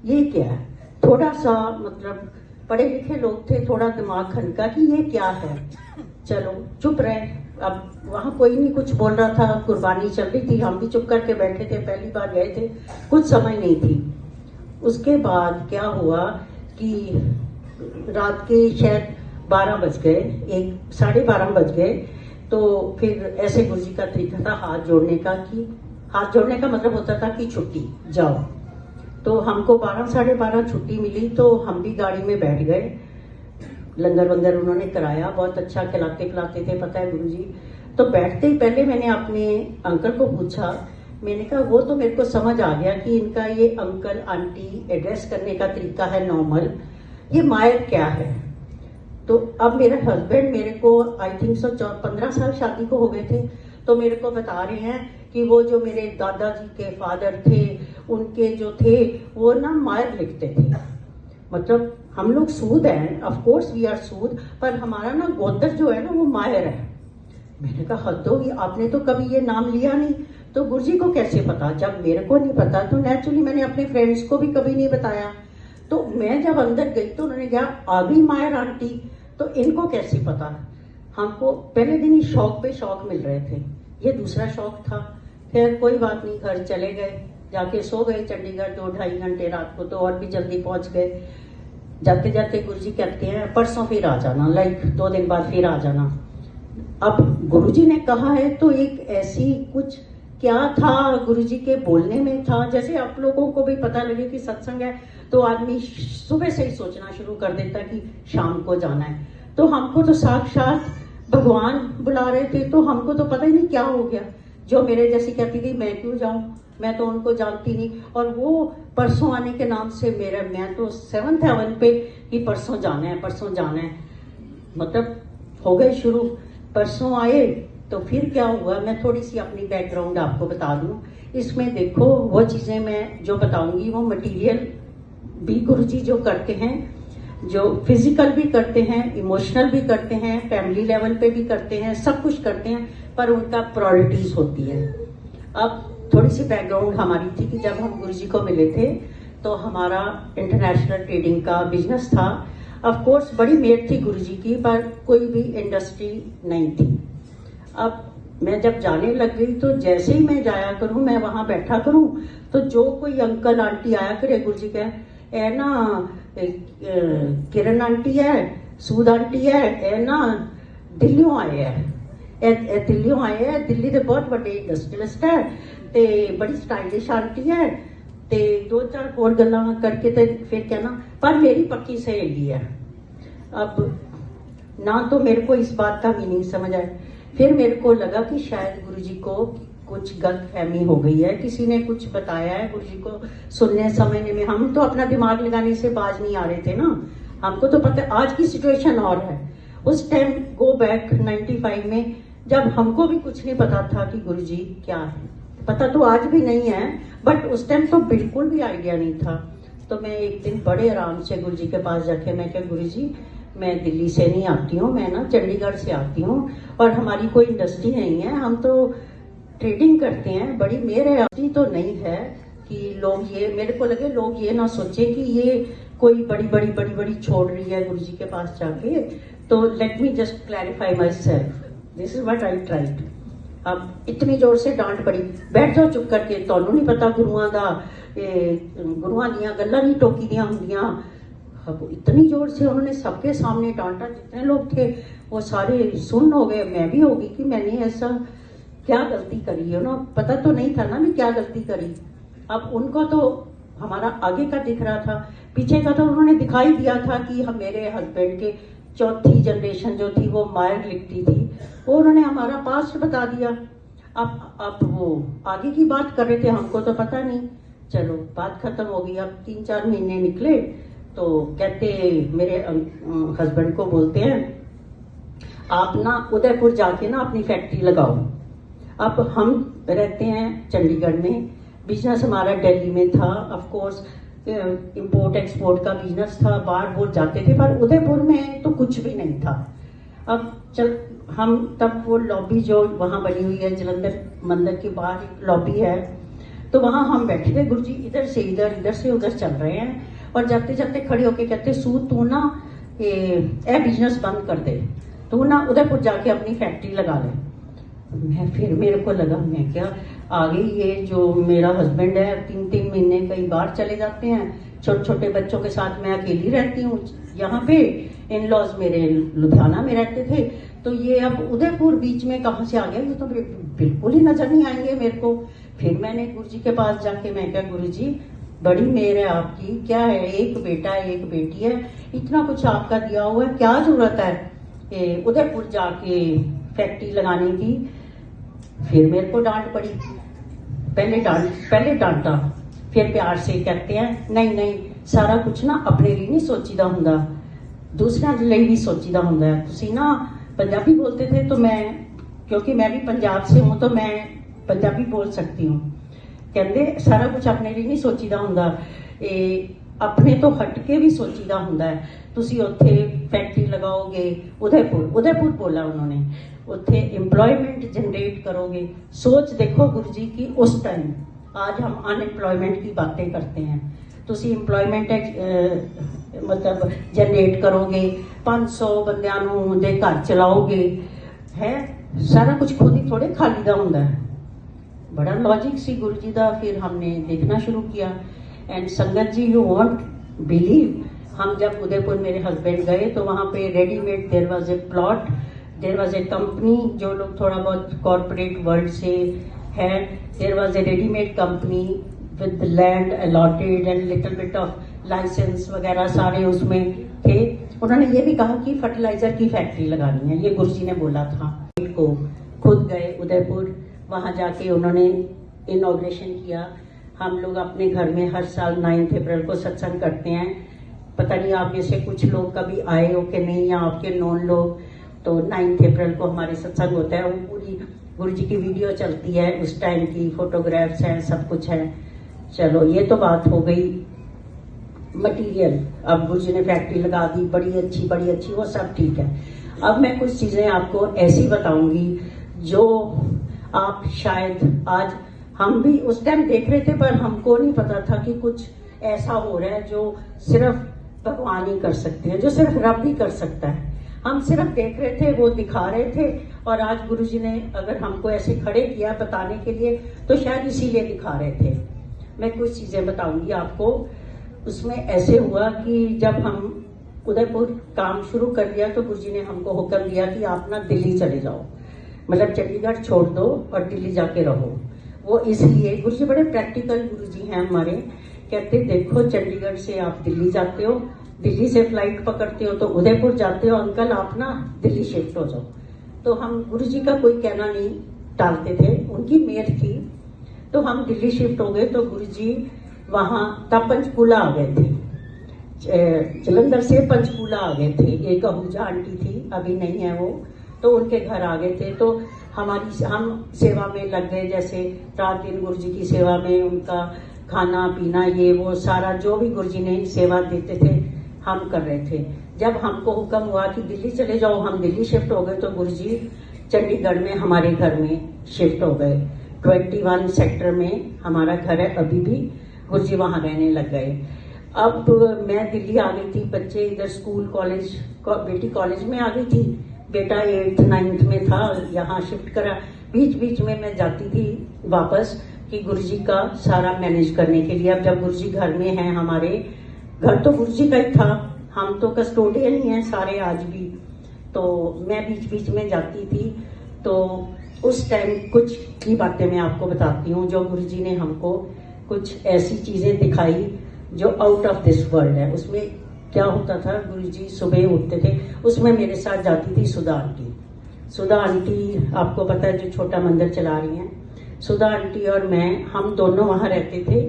ये क्या है। थोड़ा सा मतलब पढ़े लिखे लोग थे, थोड़ा दिमाग खनका कि ये क्या है। चलो चुप रहे। अब वहाँ कोई नहीं कुछ बोल रहा था, कुर्बानी चल रही थी, हम भी चुप करके बैठे थे, पहली बार गए थे, कुछ समझ नहीं थी। उसके बाद क्या हुआ कि रात के शायद 12 बज गए, 12:30 बज गए। तो फिर ऐसे गुरुजी का तरीका था हाथ जोड़ने का, कि हाथ जोड़ने का मतलब होता था कि छुट्टी जाओ। तो हमको 12 साढ़े 12 छुट्टी मिली, तो हम भी गाड़ी में बैठ गए। लंगर वंगर उन्होंने कराया, बहुत अच्छा खिलाते पिलाते थे, पता है गुरुजी। तो बैठते ही पहले मैंने अपने अंकल को पूछा, मैंने कहा वो तो मेरे को समझ आ गया कि इनका ये अंकल आंटी एड्रेस करने का तरीका है नॉर्मल, ये मायर क्या है। तो अब मेरे हस्बैंड मेरे को आई थिंक सो 15 साल शादी को हो गए थे, तो मेरे को बता रहे हैं कि वो जो मेरे दादाजी के फादर थे, उनके जो थे वो ना मायर लिखते थे। मतलब हम लोग सूद हैं, ऑफ कोर्स वी आर सूद, पर हमारा ना गोत्र जो है ना वो मायर है। मैंने कहा हद होगी, आपने तो कभी ये नाम लिया नहीं, तो गुरुजी को कैसे पता। जब मेरे को नहीं पता तो नेचुरली मैंने अपने फ्रेंड्स को भी कभी नहीं बताया। तो मैं जब अंदर गई तो उन्होंने कहा आ गई मायर आंटी, तो इनको कैसे पता। हमको पहले दिन ही शौक पे शौक मिल रहे थे, ये दूसरा शौक था। खैर कोई बात नहीं, घर चले गए, जाके सो गए चंडीगढ़ 2-2.5 घंटे रात को, तो और भी जल्दी पहुंच गए। जाते जाते गुरुजी कहते हैं परसों फिर आ जाना, लाइक 2 दिन बाद फिर आ जाना। अब गुरुजी ने कहा है तो एक ऐसी कुछ क्या था गुरुजी के बोलने में था, जैसे आप लोगों को भी पता लगे कि सत्संग है तो आदमी सुबह से ही सोचना शुरू कर देता कि शाम को जाना है। तो हमको तो साक्षात भगवान बुला रहे थे, तो हमको तो पता ही नहीं क्या हो गया। जो मेरे जैसी कहती थी मैं क्यों जाऊं, मैं तो उनको जानती नहीं, और वो परसों आने के नाम से मैं तो 7th हेवन पे कि परसों जाना है, परसों जाना है। मतलब हो गए शुरू। परसों आए तो फिर क्या हुआ, मैं थोड़ी सी अपनी बैकग्राउंड आपको बता दूं। इसमें देखो वो चीजें मैं जो बताऊंगी वो मटेरियल भी गुरुजी जो करते हैं, जो फिजिकल भी करते हैं, इमोशनल भी करते हैं, फैमिली लेवल पे भी करते हैं, सब कुछ करते हैं, पर उनका प्रायोरिटीज होती है। अब थोड़ी सी बैकग्राउंड हमारी थी कि जब हम गुरुजी को मिले थे तो हमारा इंटरनेशनल ट्रेडिंग का बिजनेस था। ऑफ कोर्स बड़ी मेहनत थी गुरुजी की, पर कोई भी इंडस्ट्री नहीं थी। अब मैं जब जाने लग गई तो जैसे ही मैं जाया करूं, मैं वहां बैठा करूं, तो जो कोई अंकल आंटी आया करे, गुरुजी कहे ए ना किरण आंटी है, सूद आंटी है, ए ना दिल्लियों आए है, दिल्लियों आए है, दिल्ली ਦੇ बहुत ਵੱਡੇ ਇੰਡਸਟਰੀਲਿਸਟ ਹੈ ਤੇ ਬੜੀ ਸਟਾਈਲਿਸ਼ ਆਂਟੀ ਹੈ ਤੇ 2-4 ਹੋਰ ਗੱਲਾਂ ਕਰਕੇ ਤੇ ਫਿਰ कहना पर मेरी पक्की सहेली है। अब ना तो मेरे को इस बात का मीनिंग समझ आया, फिर मेरे को लगा कि शायद गुरुजी को कुछ गलतफहमी हो गई है, किसी ने कुछ बताया है गुरुजी को सुनने समझने में। हम तो अपना दिमाग लगाने से बाज नहीं आ रहे थे ना, हमको तो पता आज की सिचुएशन और है। उस टाइम गो बैक 95 में जब हमको भी कुछ नहीं पता था कि गुरुजी क्या है, पता तो आज भी नहीं है, बट उस टाइम तो बिल्कुल भी आइडिया नहीं था। तो मैं एक दिन बड़े आराम से गुरुजी के पास जाके मैं क्या गुरुजी मैं दिल्ली से नहीं आती हूँ, मैं ना चंडीगढ़ से आती हूँ और हमारी कोई इंडस्ट्री नहीं है, हम तो ट्रेडिंग करते हैं, बड़ी मेहर है तो नहीं है कि लोग ये मेरे को लगे लोग ये ना सोचे कि ये कोई बड़ी छोड़ रही है गुरुजी के पास जाके। तो let me just clarify my self, this is what I tried. अब इतनी जोर से डांट पड़ी, बैठ जाओ चुप करके, ਤੁਹਾਨੂੰ नहीं पता गुरुआं दा गुरुआं दियां गल्लां नहीं टोकी दियां हुंदियां। अब इतनी जोर से उन्होंने सबके सामने डांटा, जितने लोग थे वो सारे सुन हो गए, मैं भी होगी कि मैंने ऐसा क्या गलती करी है ना, पता तो नहीं था ना मैं क्या गलती करी। अब उनको तो हमारा आगे का दिख रहा था, पीछे का तो उन्होंने दिखाई दिया था कि हम मेरे हस्बैंड के चौथी जनरेशन जो थी वो मायर लिखती थी, वो उन्होंने हमारा पास्ट बता दिया। अब वो आगे की बात कर रहे थे, हमको तो पता नहीं। चलो बात खत्म हो गई। अब 3-4 महीने निकले तो कहते मेरे हस्बैंड को बोलते हैं आप ना उदयपुर जाके ना अपनी फैक्ट्री लगाओ। अब हम रहते हैं चंडीगढ़ में, बिजनेस हमारा दिल्ली में था, ऑफ कोर्स इंपोर्ट एक्सपोर्ट का बिजनेस था, बाहर बहुत जाते थे, पर उदयपुर में तो कुछ भी नहीं था। अब चल हम तब वो लॉबी जो वहाँ बनी हुई है जलंधर मंदिर के बाहर एक लॉबी है, तो वहां हम बैठे थे, गुरुजी इधर से उधर चल रहे हैं, और जाते जाते खड़े होके कहते, सू तू ना ये बिजनेस बंद कर दे, तू ना उदयपुर जाके अपनी फैक्ट्री लगा ले। मैं फिर मेरे को लगा, मैं क्या आ गई, ये जो मेरा हस्बैंड है 3-3 महीने कई बार चले जाते हैं, छोटे छोटे बच्चों के साथ मैं अकेली रहती हूँ यहाँ पे, इन लॉज मेरे लुधियाना में रहते थे, तो ये अब उदयपुर बीच में कहाँ से आ गया, ये तो बिल्कुल ही नजर नहीं आएंगे मेरे को। फिर मैंने गुरुजी के पास जाके मैं क्या, गुरुजी बड़ी मेहर है आपकी, क्या है, एक बेटा है एक बेटी है, इतना कुछ आपका दिया हुआ है, क्या जरूरत है उदयपुर जाके फैक्ट्री लगाने की। फिर मेरे को डांट पड़ी, पहले डांटा, फिर प्यार से कहते हैं, नहीं नहीं सारा कुछ ना अपने लिए नहीं सोचीदा हुंदा, दूसरा लिए भी सोचीदा हुंदा है। तुसी ना पंजाबी बोलते थे, तो मैं, क्योंकि मैं भी पंजाब से हूँ तो मैं पंजाबी बोल सकती हूँ। कहते सारा कुछ अपने लिए नहीं सोचीदा हुंदा, अपने तो हटके भी सोचीदा हुंदा है। तुसी उत्थे फैक्ट्री लगाओगे, उदयपुर बोला उन्होंने, उत्थे एम्प्लॉयमेंट जनरेट करोगे। सोच देखो गुरुजी की उस टाइम, आज हम अनएम्प्लॉयमेंट की बातें करते हैं, तुसी एम्प्लॉयमेंट मतलब जनरेट करोगे, 500 बंदियां नूं दे घर चलाओगे, है सारा कुछ खुद ही थोड़े खालीदा हुंदा है। बड़ा लॉजिक सी गुरुजी दा। फिर हमने देखना शुरू किया, एंड संगत जी यू वॉन्ट बिलीव, हम जब उदयपुर मेरे हस्बैंड गए तो वहां पे readymade there was a plot, there was a company, जो लोग थोड़ा बहुत कॉर्पोरेट वर्ल्ड से है, there was a readymade company with land allotted and little bit of licence वगैरह सारे उसमें थे। उन्होंने ये भी कहा कि फर्टिलाइजर की फैक्ट्री लगानी है, ये गुरुजी ने बोला था। को खुद गए उदयपुर, वहां जाके उन्होंने इनॉग्रेशन किया। हम लोग अपने घर में हर साल 9 अप्रैल को सत्संग करते हैं। पता नहीं आप में से कुछ लोग कभी आए हो कि नहीं, या आपके नॉन लोग, तो 9 अप्रैल को हमारे सत्संग होता है। वो पूरी गुरुजी की वीडियो चलती है, उस टाइम की फोटोग्राफ्स हैं, सब कुछ है। चलो ये तो बात हो गई मटीरियल। अब गुरुजी ने फैक्ट्री लगा दी, बड़ी अच्छी, वो सब ठीक है। अब मैं कुछ चीजें आपको ऐसी बताऊंगी जो आप शायद, आज हम भी उस टाइम देख रहे थे पर हमको नहीं पता था कि कुछ ऐसा हो रहा है जो सिर्फ भगवान ही कर सकते हैं, जो सिर्फ रब ही कर सकता है। हम सिर्फ देख रहे थे, वो दिखा रहे थे, और आज गुरुजी ने अगर हमको ऐसे खड़े किया बताने के लिए, तो शायद इसीलिए दिखा रहे थे। मैं कुछ चीजें बताऊंगी आपको। उसमें ऐसे हुआ कि जब हम उदयपुर काम शुरू कर दिया तो गुरुजी ने हमको हुक्म दिया कि आप ना दिल्ली चले जाओ, मतलब चंडीगढ़ छोड़ दो और दिल्ली जाके रहो। वो इसलिए, गुरुजी बड़े प्रैक्टिकल गुरुजी हैं हमारे। कहते देखो चंडीगढ़ से आप दिल्ली जाते हो, दिल्ली से फ्लाइट पकड़ते हो तो उदयपुर जाते हो, अंकल आप ना दिल्ली शिफ्ट हो जाओ। तो हम गुरुजी का कोई कहना नहीं टालते थे, उनकी मेहर थी। तो हम दिल्ली शिफ्ट हो गए। तो गुरुजी वहां तब पंचकूला आ गए थे, जलंधर से पंचकूला आ गए थे। एक आहूजा आंटी थी, अभी नहीं है वो, तो उनके घर आ गए थे। तो हम सेवा में लग गए, जैसे रात दिन गुरुजी की सेवा में, उनका खाना पीना ये वो सारा जो भी गुरुजी ने सेवा देते थे हम कर रहे थे। जब हमको हुक्म हुआ कि दिल्ली चले जाओ, हम दिल्ली शिफ्ट हो गए। तो गुरुजी चंडीगढ़ में हमारे घर में शिफ्ट हो गए। 21 सेक्टर में हमारा घर है अभी भी। गुरुजी वहां रहने लग गए। अब मैं दिल्ली आ गई थी, बच्चे इधर स्कूल कॉलेज, बेटी कॉलेज में आ गई थी, बेटा 8th 9th में था, यहाँ शिफ्ट करा। बीच बीच में मैं जाती थी वापस कि गुरुजी का सारा मैनेज करने के लिए। अब जब गुरुजी घर में हैं, हमारे घर तो गुरुजी का ही था, हम तो कस्टोडियन ही हैं सारे आज भी। तो मैं बीच बीच में जाती थी। तो उस टाइम कुछ की बातें मैं आपको बताती हूँ, जो गुरुजी ने हमको कुछ ऐसी चीजें दिखाई जो आउट ऑफ दिस वर्ल्ड है। उसमें क्या होता था, गुरुजी सुबह उठते थे, उसमें मेरे साथ जाती थी सुधा आंटी, आपको पता है जो छोटा मंदिर चला रही हैं, सुधा आंटी और मैं, हम दोनों वहां रहते थे।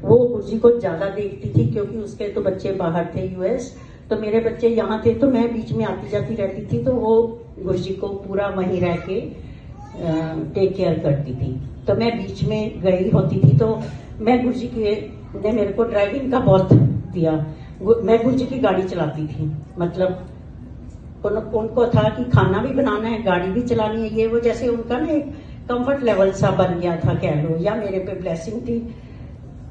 वो गुरुजी को ज्यादा देखती थी क्योंकि उसके तो बच्चे बाहर थे यूएस, तो मेरे बच्चे यहाँ थे, तो मैं बीच में आती जाती रहती थी। तो वो गुरुजी को पूरा वहीं रह के टेक केयर करती थी। तो मैं बीच में गई होती थी, तो मैं गुरुजी के ने मेरे को ड्राइविंग का बहुत दिया। मैं गुरुजी की गाड़ी चलाती थी, मतलब उनको था कि खाना भी बनाना है, गाड़ी भी चलानी है, ये वो, जैसे उनका ना एक कंफर्ट लेवल सा बन गया था कह लो, या मेरे पे ब्लेसिंग थी,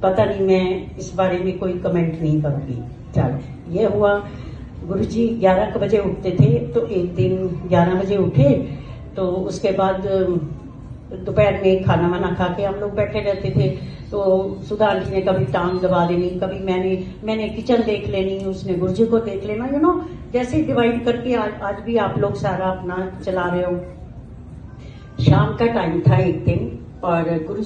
पता नहीं, मैं इस बारे में कोई कमेंट नहीं करूंगी। चलो ये हुआ। गुरुजी 11 बजे उठते थे, तो एक दिन 11 बजे उठे, तो उसके बाद दोपहर में खाना वाना खा के हम लोग बैठे रहते थे। तो सुधा आंटी ने कभी टांग दबा देनी, कभी मैंने किचन देख लेनी, उसने गुरुजी को देख लेना, यू नो, जैसे डिवाइड करके आज भी आप लोग सारा अपना चला रहे हो। शाम का टाइम था एक दिन, और गुरुजी